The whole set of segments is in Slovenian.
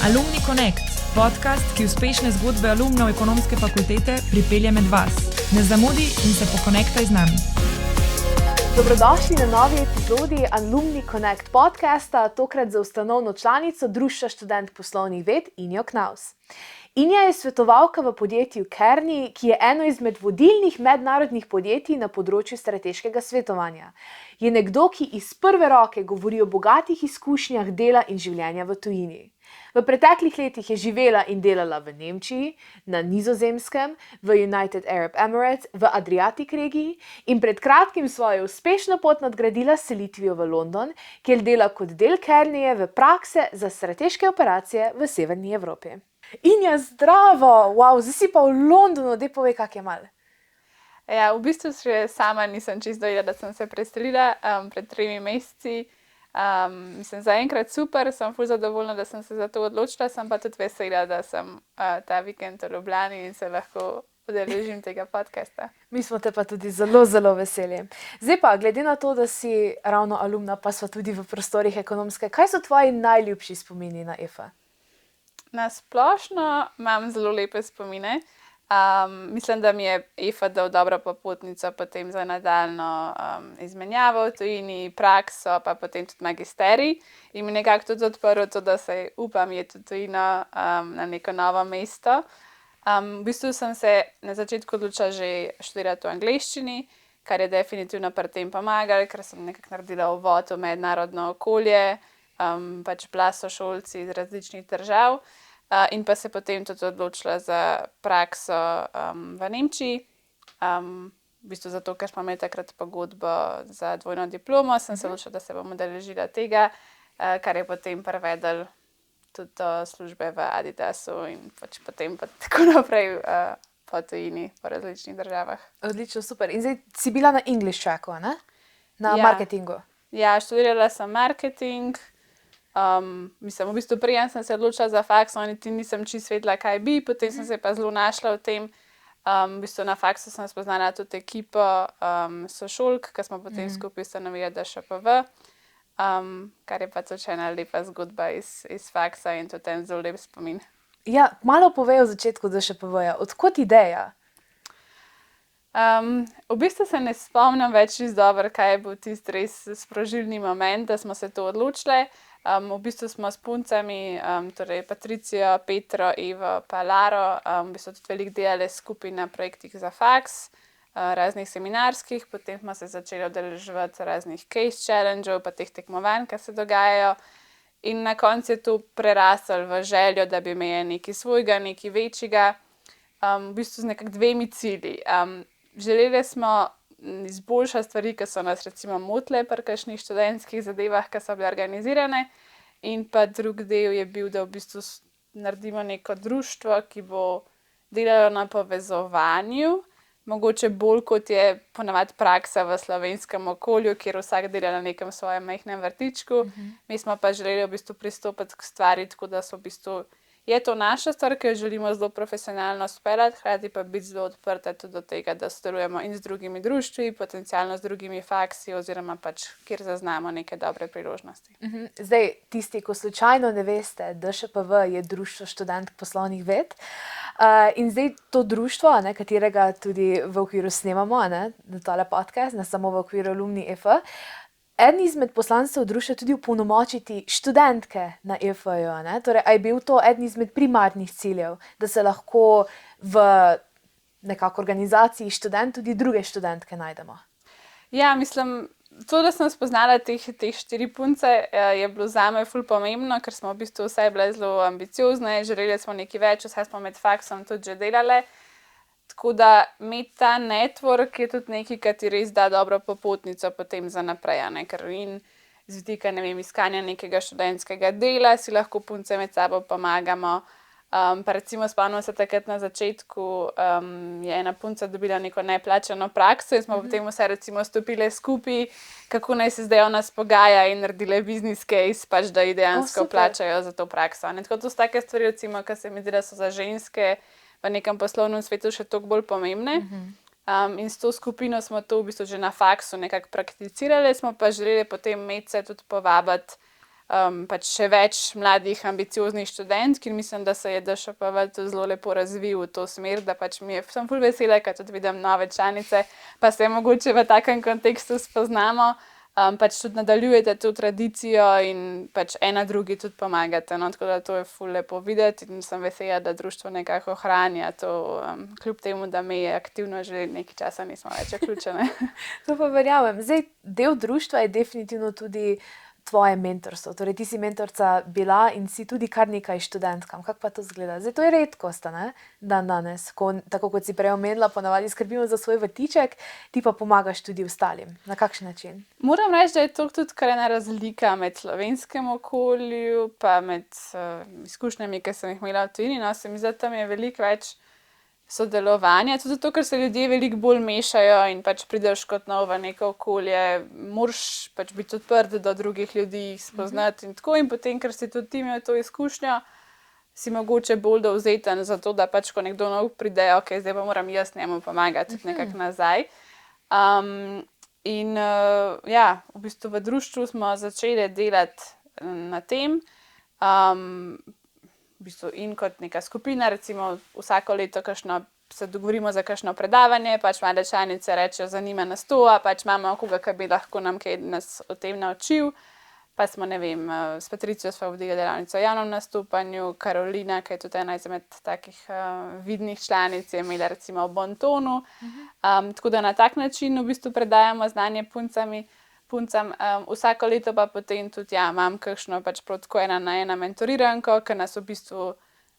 Alumni Connect, podcast, ki uspešne zgodbe alumnov ekonomske fakultete pripelje med vas. Ne zamudi in se pokonektaj z nami. Dobrodošli na novi epizodi Alumni Connect podcasta, tokrat za ustanovno članico Društva študentk poslovnih ved Injo Knaus. Inja je svetovalka v podjetju Kearney, ki je eno izmed vodilnih mednarodnih podjetij na področju strateškega svetovanja. Je nekdo, ki iz prve roke govori o bogatih izkušnjah dela in življenja v tujini. V preteklih letih je živela in delala v Nemčiji, na Nizozemskem, v United Arab Emirates, v Adriatic regiji in pred kratkim svojo uspešno pot nadgradila s selitvijo v London, kjer dela kot del Kearneyjeve prakse za strateške operacije v severni Evropi. Inja, zdravo! Wow, zdaj si pa v Londonu, daj povej, kak je mal. Ja, v bistvu še sama nisem čisto dojela, da sem se preselila pred 3 meseci. Mislim, zaenkrat super, sem ful zadovoljna, da sem se za to odločila, sem pa tudi vesela, da sem ta vikend v Ljubljani in se lahko udeležim tega podcasta. Mi smo te pa tudi zelo, zelo veseli. Zdaj pa, glede na to, da si ravno alumna, pa sva tudi v prostorih ekonomske, kaj so tvoji najljubši spomini na EFA? Na splošno imam zelo lepe spomine. Mislim, da mi je EFA dal dobro popotnico potem za nadaljnjo izmenjavo v tujini, prakso, pa potem tudi magisterij. In mi nekako tudi odprlo to, da se upam iti v tujino na neko novo mesto. V bistvu sem se na začetku odločila že študirati v angleščini, kar je definitivno pri tem pomagalo, ker sem nekako naredila uvod v mednarodno okolje, pač bila sošolci iz različnih držav. In pa se potem tudi odločila za prakso v Nemčiji. V bistvu zato, ker smo imeli takrat pogodbo za dvojno diplomo, sem se odločila, da se bom udeležila tega, kar je potem privedlo tudi do službe v Adidasu in pač potem pa tako naprej po tujini, po različnih državah. Odlično, super. In zdaj si bila na English tracku, ne? Na Ja. marketingu. Ja, študirala sem marketing. Mislim, v bistvu prej sem se odločila za faks, niti nisem čisto vedela, kaj bi, potem sem se pa zelo našla v tem. V bistvu na faksu sem spoznala tudi ekipo sošolk, ki smo potem skupaj ustanovili DŠPV, kar je pa tudi ena lepa zgodba iz faksa in tudi en zelo lep spomin. Ja, malo povej o začetku DŠPV-ja. Odkot ideja? V bistvu se ne spomnim več čisto dobro, kaj je bil tisti res sprožilni moment, da smo se to odločile. V bistvu smo s puncami, torej Patricijo, Petro, Evo pa Laro, v bistvu tudi veliko delali skupaj na projektih za faks, raznih seminarskih, potem smo se začeli udeleževati raznih case challengeov pa teh tekmovanj, ki se dogajajo. In na koncu je to preraslo v željo, da bi imeli nekaj svojega, nekaj večjega, v bistvu z nekako 2 cilji. Želeli smo izboljšati stvari, ki so nas recimo motile pri kakšnih študentskih zadevah, ki so bile organizirane, in pa drugi del je bil, da v bistvu naredimo neko društvo, ki bo delalo na povezovanju, mogoče bolj kot je ponavadi praksa v slovenskem okolju, kjer vsak dela na nekem svojem majhnem vrtičku. Mi smo pa želeli v bistvu pristopiti k stvari, tako da so v bistvu je to naša stvar, ki jo želimo zelo profesionalno speljati, hkrati pa biti zelo odprta tudi do tega, da sodelujemo in z drugimi društvi, potencialno z drugimi faksi oziroma pač, kjer zaznamo neke dobre priložnosti. Zdaj, tisti, ko slučajno ne veste, DŠPV je Društvo študentk poslovnih ved. In zdaj to društvo, katerega tudi v okviru snemamo, na tale podcast, ne samo v okviru Alumni EFA, eden izmed poslanstev društva tudi opolnomočiti študentke na EFA-ju, torej, a je bil to eden izmed primarnih ciljev, da se lahko v nekako organizaciji študent tudi druge študentke najdemo? Ja, mislim, to, da sem spoznala teh 4 punce, je bilo zame ful pomembno, ker smo v bistvu vse bile zelo ambiciozne, želeli smo nekaj več, vse smo med faksom tudi že delale. Tako da imeti ta network je tudi nekaj, ki ti res da dobro popotnico potem za naprej, ker in z vidika, iskanja nekega študentskega dela si lahko punce med sabo pomagamo. Pa recimo spomnim se takrat na začetku, je ena punca dobila neko neplačano prakso in smo potem vse recimo stopile skupaj, kako naj se zdaj ona spogaja in naredile business case, pač da ji dejansko plačajo za to prakso. Tako to so take stvari, recimo, ki se mi zdi, da so za ženske v nekem poslovnem svetu še toliko bolj pomembne. In s to skupino smo to v bistvu že na faksu nekako prakticirali, smo pa želeli potem medse tudi povabiti pač še več mladih, ambicioznih študentk in mislim, da se je DŠPV to zelo lepo razvil v to smer, da pač sem ful vesela, ker tudi vidim nove članice, pa se mogoče v takem kontekstu spoznamo, pač tudi nadaljujete to tradicijo in pač ena drugi tudi pomagate. No? Tako da to je ful lepo videti in sem vesela, da društvo nekako ohranja to, kljub temu, da me je aktivno že nekaj časa nismo več vključene. To pa verjamem. Zdaj, del društva je definitivno tudi tvoje mentorstvo. Torej, ti si mentorca bila in si tudi kar nekaj študentkam. Kako pa to izgleda? Zdaj, to je redkost, ne? Dan danes. Tako kot si prej omenila, ponavadi skrbimo za svoj vrtiček, ti pa pomagaš tudi ostalim. Na kakšen način? Moram reči, da je to tudi kar ena razlika med slovenskem okolju pa med izkušnjami, ki sem jih imela v tujini. No, se mi zdi, da tam je veliko več sodelovanja, tudi zato, ker se ljudje veliko bolj mešajo in pač prideš kot nov v neko okolje, moraš pač biti odprt do drugih ljudi, jih spoznati in tako. In potem, ker si tudi ti imel to izkušnjo, si mogoče bolj dovzeten za to, da pač, ko nekdo nov pride, ok, zdaj pa moram jaz njemu pomagati nekako nazaj. Ja, v bistvu v društvu smo začeli delati na tem. V bistvu in kot neka skupina, recimo vsako leto se dogovorimo za kakšno predavanje, pač mlade članice rečejo, zanima nas to, a pač imamo koga, ki bi lahko nam kaj nas o tem naučil. Pa smo, ne vem, s Patricijo smo vodili delavnico o javnem nastopanju, Karolina, ki je tudi ena izmed takih vidnih članic, je imela recimo o bontonu. Tako da na tak način v bistvu predajamo znanje puncam. Vsako leto pa potem tudi imam kakšno pač protko 1-na-1 mentoriranko, ker nas v bistvu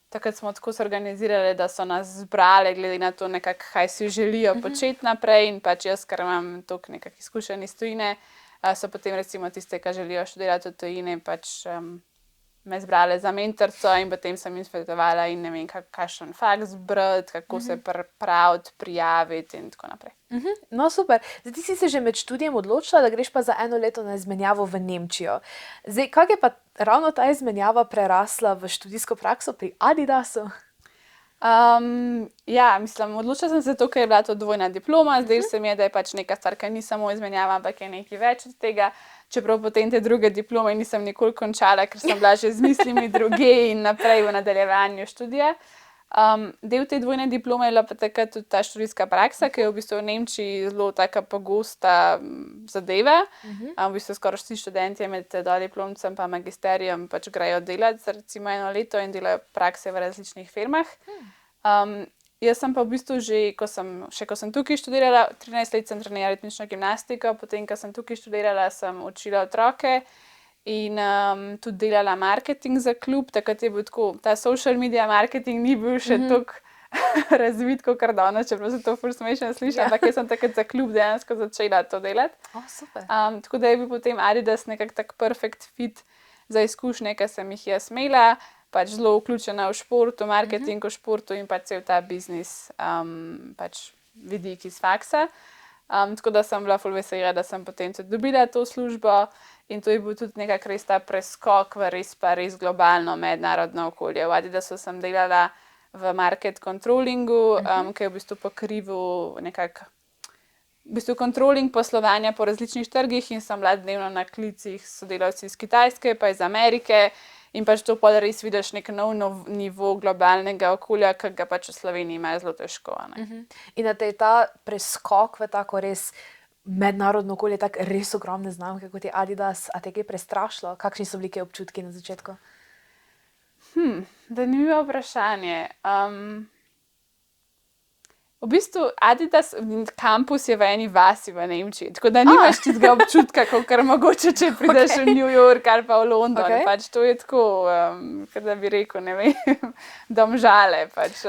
takrat smo tako se organizirali, da so nas zbrali glede na to nekako, kaj si želijo početi naprej in pač jaz, ker imam toliko nekak izkušenj iz tujine, so potem recimo tiste, ki želijo študirati v tujini, pač me zbrali za mentorco in potem sem jim svetovala in ne vem, kakšen faks brati, kako se pripraviti, prijaviti in tako naprej. No, super. Zdaj, ti si se že med študijem odločila, da greš pa za 1 leto na izmenjavo v Nemčijo. Zdaj, kako je pa ravno ta izmenjava prerasla v študijsko prakso pri Adidasu? Ja, mislim, odločila sem se zato, ker je bila to dvojna diploma, zdaj se mi je, da je pač neka stvar, ki ni samo izmenjava, ampak je nekaj več od tega, čeprav potem te druge diplome nisem nikoli končala, ker sem bila že z mislimi druge in naprej v nadaljevanju študija. Del te dvojne diplome je bila pa takrat tudi ta študijska praksa, ki je v bistvu v Nemčiji zelo taka pogosta zadeva. V bistvu skoraj vsi študenti med dodiplomcem pa magisterijem pač grejo delati za recimo 1 leto in delajo prakse v različnih firmah. Jaz sem pa v bistvu že, ko sem tukaj študirala, 13 let sem trenirala ritmično gimnastiko, potem, ko sem tukaj študirala, sem učila otroke in tudi delala marketing za klub. Takrat je bil tako, ta social media marketing ni bil še toliko razvit, kot danes, čeprav se to ful smešno sliši, ampak jaz sem takrat za klub dejansko začela to delati. Super. Tako da je bil potem Adidas nekako tak perfect fit za izkušnje, ki sem jih jaz imela, pač zelo vključena v športu, marketing v športu in pač cel ta biznis, pač vidik iz faksa. Tako da sem bila ful vesela, da sem potem tudi dobila to službo in to je bil tudi nekako res ta preskok v res globalno mednarodno okolje. V Adidasu sem delala v market controllingu, ki je v bistvu pokrival nekako v bistvu controlling poslovanja po različnih trgih in sem bila dnevno na klicih s sodelavci iz Kitajske pa iz Amerike in pač to pol res vidiš nek nov nivo globalnega okolja, ki ga pač v Sloveniji imajo zelo težko. In da te je ta preskok v tako res mednarodno okolje, tako res ogromne znamke, kot je Adidas, a te je kaj prestrašilo? Kakšni so bili občutki na začetku? Zanimivo vprašanje. V bistvu Adidas kampus je v eni vasi v Nemčiji, tako da nimaš tistega občutka, kakor mogoče, če prideš v New York ali pa v London. Pač to je tako, kot da bi rekel, ne vem, Domžale. Pač,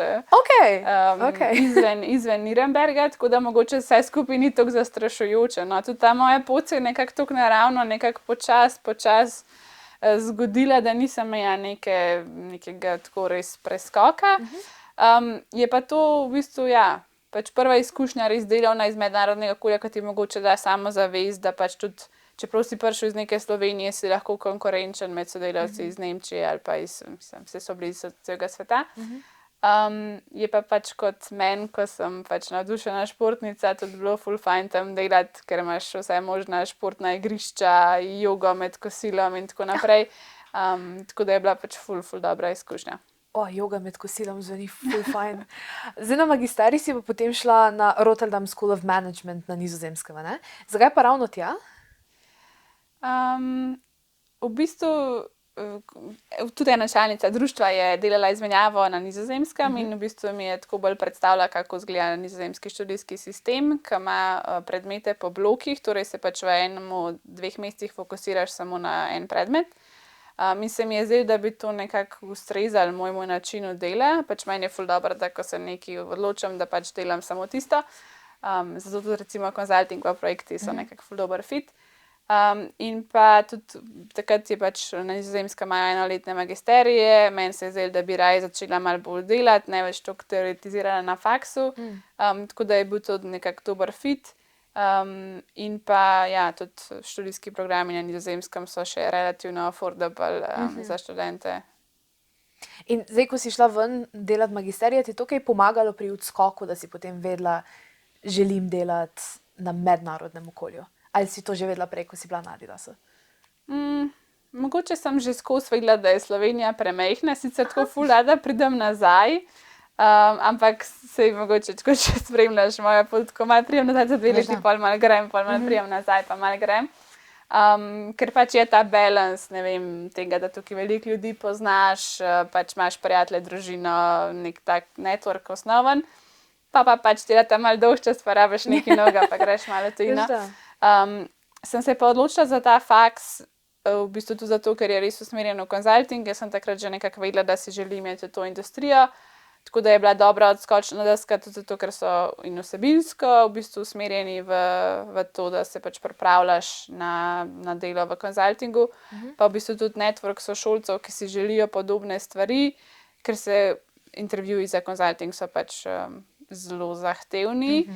izven Nürnberga, tako da mogoče vse skupaj ni tako zastrašujoče. No, tudi ta moja pot se je nekako tako naravno, nekako počas zgodila, da nisem imela nekega tako res preskoka. Je pa to v bistvu, pač prva izkušnja res delovna iz mednarodnega okolja, ki ti mogoče da samozavest, da pač tudi, čeprav si prišel iz neke Slovenije, si lahko konkurenčen med sodelavci iz Nemčije ali pa vse so bili iz celega sveta. Je pa pač kot meni, ko sem pač navdušena športnica, tudi bilo ful fajn tam delati, ker imaš vse možna športna igrišča, jogo med kosilom in tako naprej. Tako da je bila pač ful dobra izkušnja. Joga med kosilom zveni ful fajn. Zdaj na magisterij si pa potem šla na Rotterdam School of Management na Nizozemskem, ne? Zakaj pa ravno tja? V bistvu tudi ena članica društva je delala izmenjavo na Nizozemskem in v bistvu mi je tako bolj predstavila, kako izgleda nizozemski študijski sistem, ki ima predmete po blokih, torej se pač v 1-2 mesecih fokusiraš samo na en predmet. In se mi je zdelo, da bi to nekako ustrezalo mojemu načinu dela. Pač meni je ful dobro, da ko se nekaj odločim, da pač delam samo tisto. Zato tudi recimo consulting pa projekti so nekako ful dober fit. In pa tudi takrat je pač na Nizozemskem imajo 1-letne magisterije, meni se je zdelo, da bi raje začela malo bolj delati, ne več toliko teoretizirala na faksu. Tako da je bil to nekako dober fit. In pa ja, tudi študijski programi na Nizozemskem so še relativno affordable za študente. In zdaj, ko si šla ven delati magisterije, ti je to kaj pomagalo pri odskoku, da si potem vedela, želim delati na mednarodnem okolju? Ali si to že vedela prej, ko si bila na Adidasu? Mogoče sem že skozi vedela, da je Slovenija premajhna, sicer tako ful rada pridem nazaj. Ampak se mogoče, ko če spremljaš mojo pot, ko malo prijem nazaj za 2 leti, pol malo grem, pol malo prijem nazaj, pa malo grem. Ker pač je ta balans, ne vem, tega, da tukaj veliko ljudi poznaš, pač imaš prijatelje, družino, nek tak network osnoven, pa pač dela tam malo dolg čas, pa rabiš nekaj novega, pa greš malo tujino. Sem se pa odločila za ta faks, v bistvu tudi zato, ker je res usmerjen v consulting, jaz sem takrat že nekako vedela, da si želim imeti to industrijo. Tako da je bila dobra odskočna deska, tudi zato, ker so in vsebinsko v bistvu usmerjeni v to, da se pač pripravljaš na delo v konzultingu. Pa v bistvu tudi network sošolcev, ki si želijo podobne stvari, ker se intervjuji za konzulting so pač zelo zahtevni.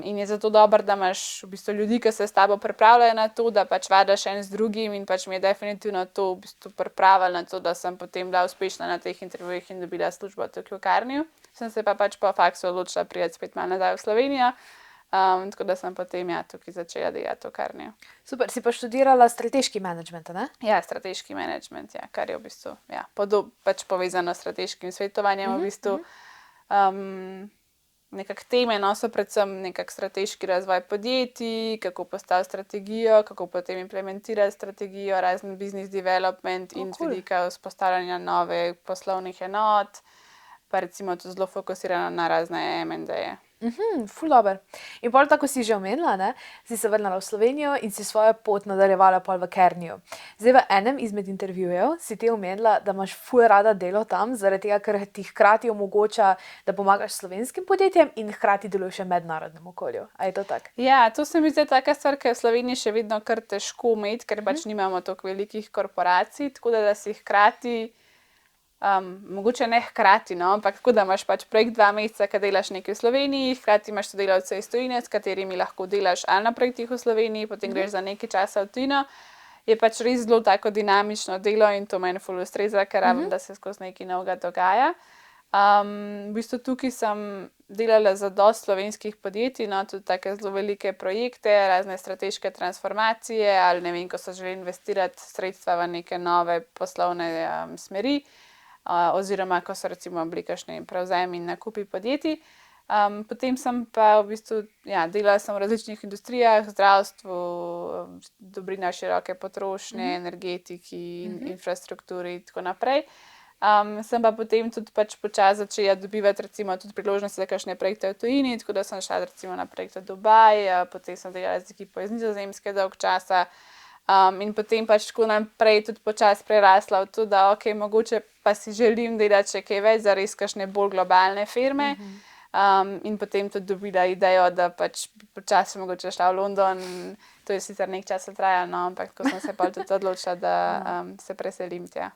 In je zato dobro, da imaš v bistvu ljudi, ki se s tabo pripravljajo na to, da pač vadaš en z drugim in pač mi je definitivno to v bistvu pripravilo na to, da sem potem bila uspešna na teh intervjujih in dobila službo tukaj v Carneyu. Sem se pa pač po faksu odločila priti spet malo nazaj v Slovenijo. Tako da sem potem tukaj začela delati v Carneyu. Super, si pa študirala strateški menedžment, ne? Ja, strateški menedžment, kar je v bistvu pač povezano s strateškim svetovanjem v bistvu. Nekak teme so predvsem nekak strateški razvoj podjetij, kako postaviti strategijo, kako potem implementirati strategijo, razen business development in vidika vzpostavljanja nove poslovnih enot, pa recimo tudi zelo fokusirano na razne M&A-je. Ful dober. In pol tako si že omenila, ne? Si se vrnila v Slovenijo in si svojo pot nadaljevala pol v Carneyu. Zdaj v enem izmed intervjujev si ti omenila, da imaš ful rada delo tam, zaradi tega, ker ti hkrati omogoča, da pomagaš slovenskim podjetjem in hkrati deluješ v mednarodnem okolju. A je to tako? Ja, to se mi zdi taka stvar, ki je v Sloveniji še vedno kar težko imeti, ker pač nimamo toliko velikih korporacij, tako da si hkrati mogoče ne hkrati, ampak tako, da imaš pač projekt 2 meseca, ki delaš nekaj v Sloveniji, hkrati imaš sodelavce iz tujine, s katerimi lahko delaš ali na projektih v Sloveniji, potem greš za nekaj časa v tujino. Je pač res zelo tako dinamično delo in to meni ful ustreza, ker rabim, da se skozi nekaj novega dogaja. V bistvu tukaj sem delala za dosti slovenskih podjetij, tudi take zelo velike projekte, razne strateške transformacije ali ne vem, ko so želeli investirati sredstva v neke nove poslovne smeri. Oziroma, ko so recimo bili kakšni prevzemi in nakupi podjetij. Potem sem pa v bistvu, delala sem v različnih industrijah, zdravstvu, dobrina široke potrošnje, energetiki, infrastrukturi in tako naprej. Sem pa potem tudi pač počasi začela dobivati recimo tudi priložnosti za kakšne projekte v tujini, tako da sem šla recimo na projekt v Dubaj, potem sem delala z ekipo iz Nizozemske dolg časa. In potem pač tako naprej tudi počasi prerasla v to, da mogoče pa si želim delati še kaj več za res kakšne bolj globalne firme. In potem tudi dobila idejo, da pač počasi mogoče šla v London. To je sicer nekaj časa trajalo, ampak tako sem se pa tudi odločila, da se preselim tja.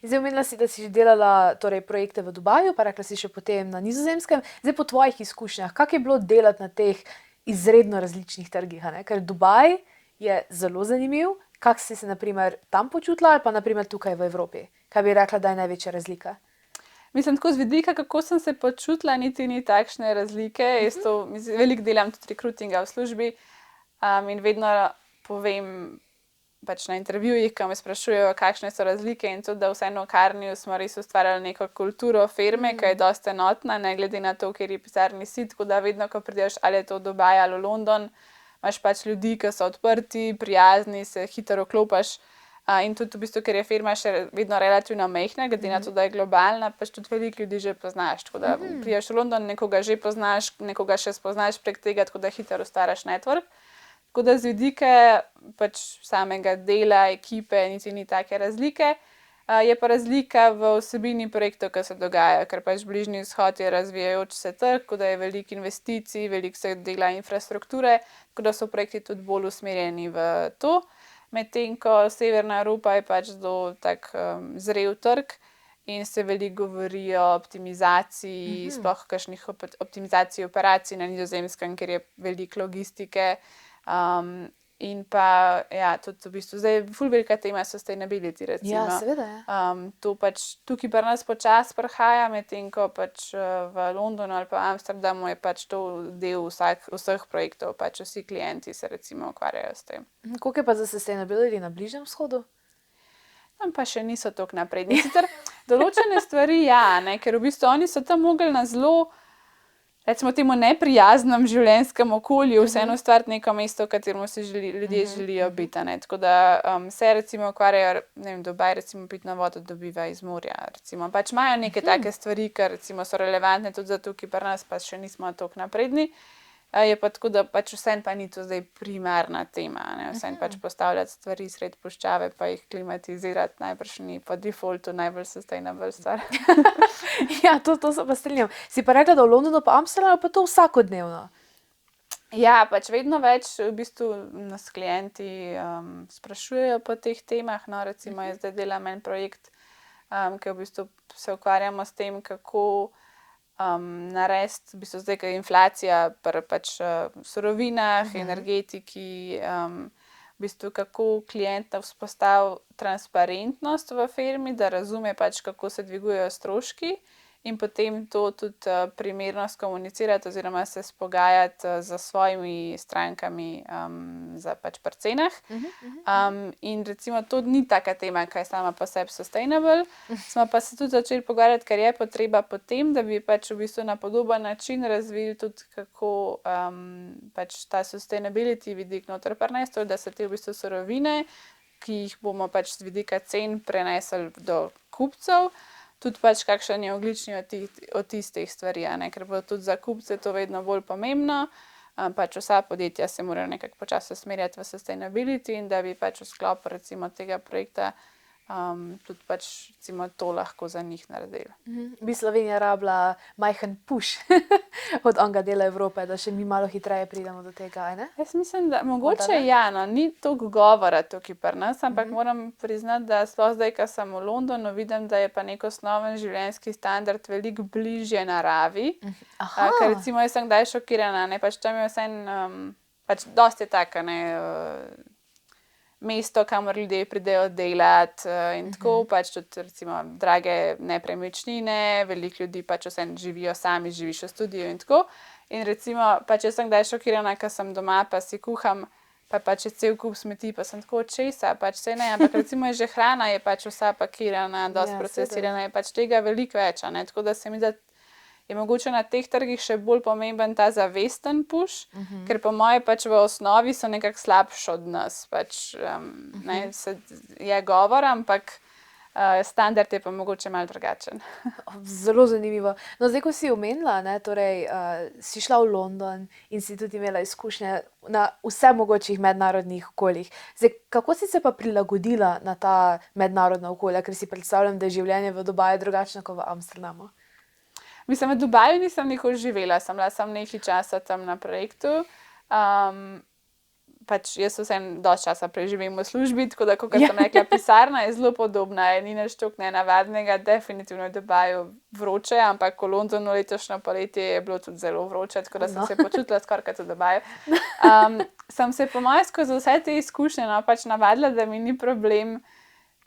Zdaj omenila si, da si že delala projekte v Dubaju, pa rekla si še potem na Nizozemskem. Zdaj po tvojih izkušnjah, kako je bilo delati na teh izredno različnih trgih, ker Dubaj je zelo zanimiv. Kako si se na primer tam počutila ali pa na primer tukaj v Evropi? Kaj bi rekla, da je največja razlika? Mislim, tako z vidika, kako sem se počutila, niti ni takšne razlike. Jaz to veliko delam tudi rekrutinga v službi in vedno povem pač na intervjujih, ko me sprašujejo, kakšne so razlike in tudi, da vseeno v Carneyu smo res ustvarjali neko kulturo firme, ki je dosti enotna, ne glede na to, kjer je pisarni si, tako da vedno, ko prideš ali je to v Dubaj ali v London, imaš pač ljudi, ki so odprti, prijazni, se hitro vklopiš. In tudi v bistvu, ker je firma še vedno relativno majhna, glede na to, da je globalna, pač tudi veliko ljudi že poznaš. Tako da prideš v London, nekoga že poznaš, nekoga še spoznaš prek tega, tako da hitro ustvariš network. Tako da z vidike pač samega dela, ekipe, niti ni take razlike. Je pa razlika v vsebini projektov, ki se dogajajo, ker pač Bližnji vzhod je razvijajoč se trg, tako da je veliko investicij, veliko se dela infrastrukture, tako da so projekti tudi bolj usmerjeni v to. Medtem ko Severna Evropa je pač zelo tak zrel trg in se veliko govori o optimizaciji, sploh kakšnih optimizacij operacij na Nizozemskem, ker je veliko logistike. In pa, ja, tudi v bistvu zdaj je ful velika tema sustainability, recimo. Ja, seveda je. To pač tukaj pri nas počasi prihaja, medtem ko pač v Londonu ali pa Amsterdamu je pač to del vseh projektov, pač vsi klienti se recimo ukvarjajo s tem. Koliko je pa za sustainability na Bližnjem vzhodu? Tam pa še niso toliko napredni. Sicer določene stvari, ja, ne, ker v bistvu oni so tam mogli na zelo, recimo temu neprijaznem življenjskem okolju, vseeno ustvariti neko mesto, v katerem se ljudje želijo biti. Tako da se recimo ukvarjajo, ne vem, Dubaj recimo pitno vodo dobiva iz morja. Recimo. Pač imajo neke take stvari, ki recimo so relevantne tudi za tukaj pri nas, pa še nismo toliko napredni. Je pa tako, da pač vseeno pa ni to zdaj primarna tema. Vseeno pač postavljati stvari sred puščave, pa jih klimatizirati najbrž ni po defaultu najbolj sustainable stvar. Ja, to se pa strinjam. Si pa rekla, da v Londonu pa Amsterdamu pa to vsakodnevno. Ja, pač vedno več v bistvu nas klienti sprašujejo po teh temah. No, recimo jaz zdaj delam en projekt, ki v bistvu se ukvarjamo s tem, kako narediti, v bistvu zdaj, ko je inflacija pri pač surovinah, energetiki, v bistvu kako klient vzpostavi transparentnost v firmi, da razume pač, kako se dvigujejo stroški in potem to tudi primerno skomunicirati oziroma se spogajati z svojimi strankami za pač pri cenah. In recimo to ni taka tema, kaj je sama po sebi sustainable. Smo pa se tudi začeli pogovarjati, ker je potreba potem, da bi pač v bistvu na podoben način razvili tudi kako pač ta sustainability vidik noter prinesli, da se te v bistvu surovine, ki jih bomo pač z vidika cen prenesli do kupcev, tudi pač kakšen je ogljični odtis teh stvari, ker bo tudi za kupce to vedno bolj pomembno. Pač vsa podjetja se morajo nekako počasi usmerjati v sustainability in da bi pač v sklopu recimo tega projekta tudi pač recimo to lahko za njih naredili. Bi Slovenija rabila majhen push od onega dela Evrope, da še mi malo hitreje pridemo do tega, ne? Jaz mislim, da mogoče ni toliko govora tukaj pri nas, ampak moram priznati, da sploh zdaj, ko sem v Londonu, vidim, da je pa nek osnoven življenjski standard veliko bližje naravi. Ker recimo jaz sem kdaj šokirana, pač tam je vseeno, pač dosti je taka, mesto, kamor ljudje pridejo delati in tako, pač tudi recimo drage nepremičnine, veliko ljudi pač vseeno živijo sami, živiš v studiu in tako. In recimo, pač jaz sem kdaj šokirana, ko sem doma, pa si kuham, pa pač je cel kup smeti, pa sem tako česa, pač se ne, ampak recimo je že hrana, je pač vsa pakirana, dosti procesirana, je pač tega veliko več, tako da se mi zdi, je mogoče na teh trgih še bolj pomemben ta zavesten push, ker po moje pač v osnovi so nekako slabši od nas. Pač je govor, ampak standard je pa mogoče malo drugačen. Zelo zanimivo. No, zdaj, ko si omenila, torej si šla v London in si tudi imela izkušnje na vse mogočih mednarodnih okoljih. Zdaj, kako si se pa prilagodila na ta mednarodna okolja, ker si predstavljam, da je življenje v Dubaju drugačno kot v Amsterdamu? Mislim, v Dubaju nisem nikoli živela, sem bila samo nekaj časa tam na projektu. Pač jaz vseeno dosti časa preživim v službi, tako da, kot sem rekla, pisarna je zelo podobna, ni nič toliko nenavadnega, definitivno je v Dubaju vroče, ampak v Londonu letošnjo poletje je bilo tudi zelo vroče, tako da sem se počutila skoraj kot v Dubaju. Sem se po moje skozi vse te izkušnje pač navadila, da mi ni problem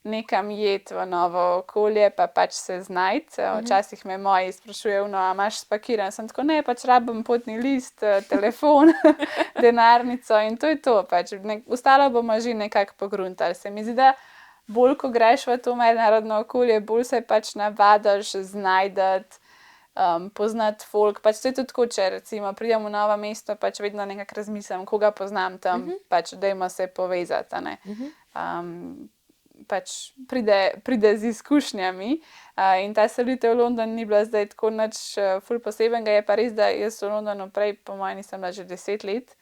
nekam jeti v novo okolje, pa pač se znajti. Včasih me moji sprašujejo, a imaš spakiran? Sem tako, ne, pač rabim potni list, telefon, denarnico in to je to. Pač. Ostalo bomo že nekako pogruntali. Se mi zdi, da bolj, ko greš v to mednarodno okolje, bolj se pač navadiš znajdati, poznati folk. Pač to je tudi tako, če recimo pridem v novo mesto, pač vedno nekako razmislim, koga poznam tam, pač dajmo se povezati, ne. Pač pride z izkušnjami in ta selitev v London ni bila zdaj tako nič ful posebenega, je pa res, da jaz v Londonu prej, po mojem, nisem bila že 10 let,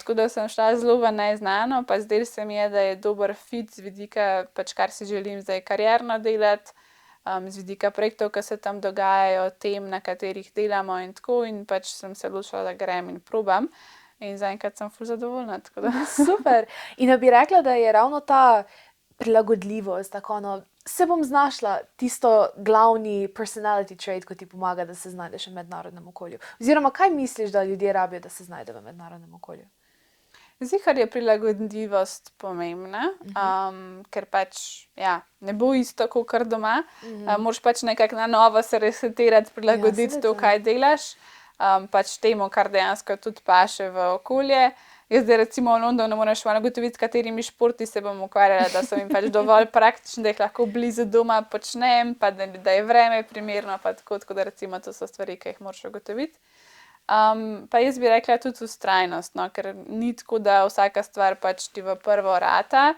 tako da sem šla zelo v neznano, pa zdaj se mi je, da je dober fit z vidika, pač kar si želim zdaj karierno delati, z vidika projektov, ki se tam dogajajo, tem, na katerih delamo in tako, in pač sem se odločila, da grem in probam in zaenkrat sem ful zadovoljna, tako da. Super. In da bi rekla, da je ravno ta prilagodljivost, tako se bom znašla, tisto glavni personality trait, ko ti pomaga, da se znajdeš v mednarodnem okolju. Oziroma, kaj misliš, da ljudje rabijo, da se znajdejo v mednarodnem okolju? Zihar je prilagodljivost pomembna, ker pač ne bo isto, kot doma. Moraš pač nekako na novo se resetirati, prilagoditi to, kaj delaš, pač temu, kar dejansko tudi paše v okolje. Jaz zdaj recimo v Londonu moraš malo ugotoviti, s katerimi športi se bom ukvarjala, da so mi pač dovolj praktični, da jih lahko blizu doma počnem, pa da je vreme primerno, pa tako da recimo to so stvari, ki jih moraš ugotoviti. Pa jaz bi rekla tudi vztrajnost, no, ker ni tako, da vsaka stvar pač ti v prvo rata.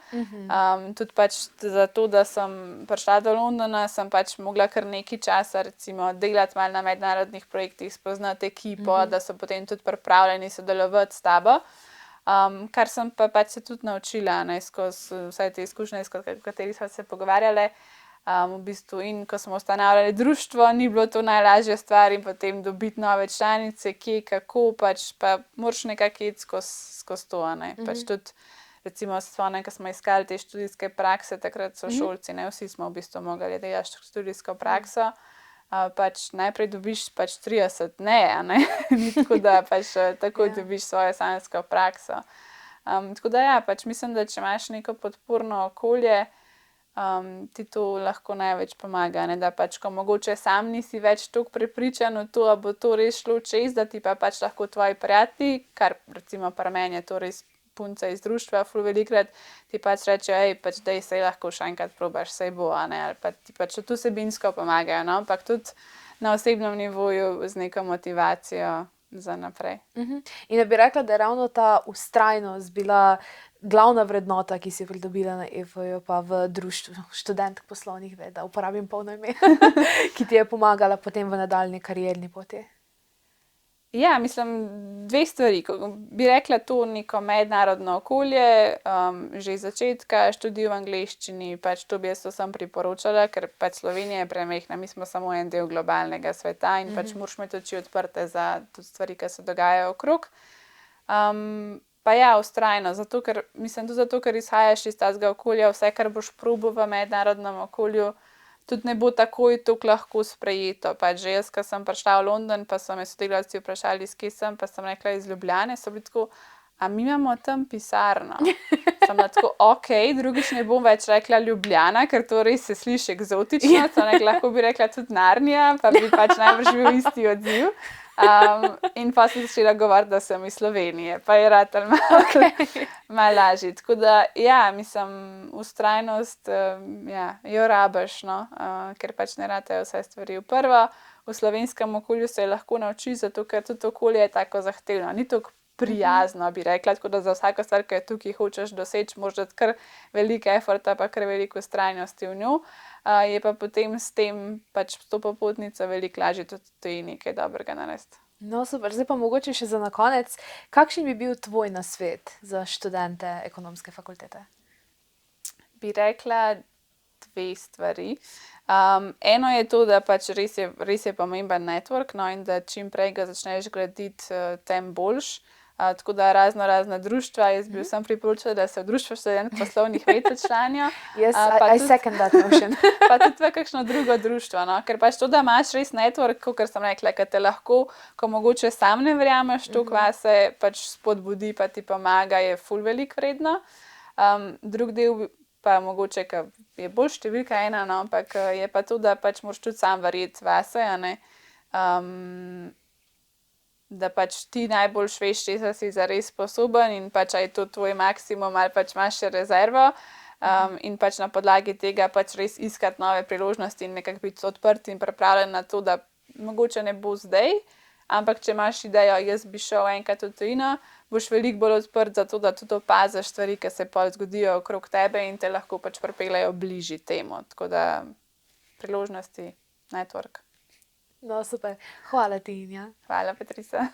Tudi pač zato, da sem prišla do Londona, sem pač mogla kar nekaj časa recimo delati malo na mednarodnih projektih, spoznati ekipo, da so potem tudi pripravljeni sodelovati s tabo. Kar sem pa pač se tudi naučila, ne, skozi vse te izkušnje, o katerih smo se pogovarjali. V bistvu in ko smo ustanavljali društvo, ni bilo to najlažja stvar in potem dobiti nove članice, kje, kako, pač pa moraš nekako iti skozi to, ne. Pač tudi recimo spomnim, ko smo iskali te študijske prakse, takrat so šolci, ne, vsi smo v bistvu mogli delati študijsko prakso. Pač najprej dobiš pač 30 ne, ni tako, da pač takoj dobiš svojo sanjsko prakso. Tako da pač mislim, da če imaš neko podporno okolje, ti to lahko največ pomaga, ne, da pač, ko mogoče sam nisi več toliko prepričan v to, a bo to res šlo čez, da ti pa pač lahko tvoji prijatelji, kar recimo pri meni je to res punca iz društva, ful velikrat ti pač rečejo, pač daj, saj lahko še enkrat probaš, saj bo, ne, ali pa ti pač tudi vsebinsko pomagajo, no, ampak tudi na osebnem nivoju z neko motivacijo za naprej. In da bi rekla, da je ravno ta vztrajnost bila glavna vrednota, ki si jo pridobila na EFOJ-u pa v društvu študentk poslovnih ved, da uporabim polno ime, ki ti je pomagala potem v nadaljnji karierni poti. Ja, mislim, dve stvari. Bi rekla to neko mednarodno okolje, že iz začetka študij v angleščini, pač to bi jaz vsem priporočala, ker pač Slovenija je premehna, mi smo samo en del globalnega sveta in pač moraš imeti oči odprte za tudi stvari, ki se dogajajo okrog. Pa vztrajno, zato, ker izhajaš iz tazga okolja, vse, kar boš probal v mednarodnem okolju, tudi ne bo takoj toliko lahko sprejeto. Pač že jaz, ko sem prišla v London, pa so me sodelavci vprašali, iz kje sem, pa sem rekla iz Ljubljane, so bili tako, a mi imamo tam pisarno? Sem bila tako, drugič ne bom več rekla Ljubljana, ker to res se sliši eksotično, lahko bi rekla tudi Narnija, pa bi pač najbrž bil isti odziv. In pa sem začela govoriti, da sem iz Slovenije, pa je ratalo malo lažje. Tako da, mislim, vztrajnost, jo rabiš, no, ker pač ne ratajo vse stvari v prvo. V slovenskem okolju se lahko naučiš, zato ker tudi okolje je tako zahtevno, ni tako prijazno, bi rekla, tako da za vsako stvar, ki jo tukaj hočeš doseči, moraš dati kar veliko eforta, pa kar veliko vztrajnosti v njo. Je pa potem s tem pač s to popotnico veliko lažje tudi nekaj dobrega narediti. No, super. Zdaj pa mogoče še za na konec, kakšen bi bil tvoj nasvet za študente ekonomske fakultete? Bi rekla dve stvari. Eno je to, da pač res je pomemben network, no, in da čim prej ga začneš graditi, tem boljš. Tako da razna društva, jaz bi vsem priporočila, da se v društvo študentk poslovnih ved včlanijo. Yes, I second that motion. Pa tudi v kakšno drugo društvo, no? Ker pač to, da imaš res network, kakor sem rekla, ki te lahko, ko mogoče sam ne verjameš to kvase, pač spodbudi pa ti pomaga, je ful veliko vredno. Drug del pa mogoče, ker je bolj številka ena, no, ampak je pa to, da pač moraš tudi sam verjeti vase, a ne. Da pač ti najbolj veš, česa si zares sposoben in pač a je to tvoj maksimum ali pač imaš še rezervo. In pač na podlagi tega pač res iskati nove priložnosti in nekako biti odprt in pripravljen na to, da mogoče ne bo zdaj, ampak če imaš idejo, jaz bi šel enkrat v tujino, boš veliko bolj odprt za to, da tudi opaziš stvari, ki se pol zgodijo okrog tebe in te lahko pač pripeljejo bližje temu. Tako da priložnosti, network. No, super. Hvala ti, Inja. Hvala, Patricia.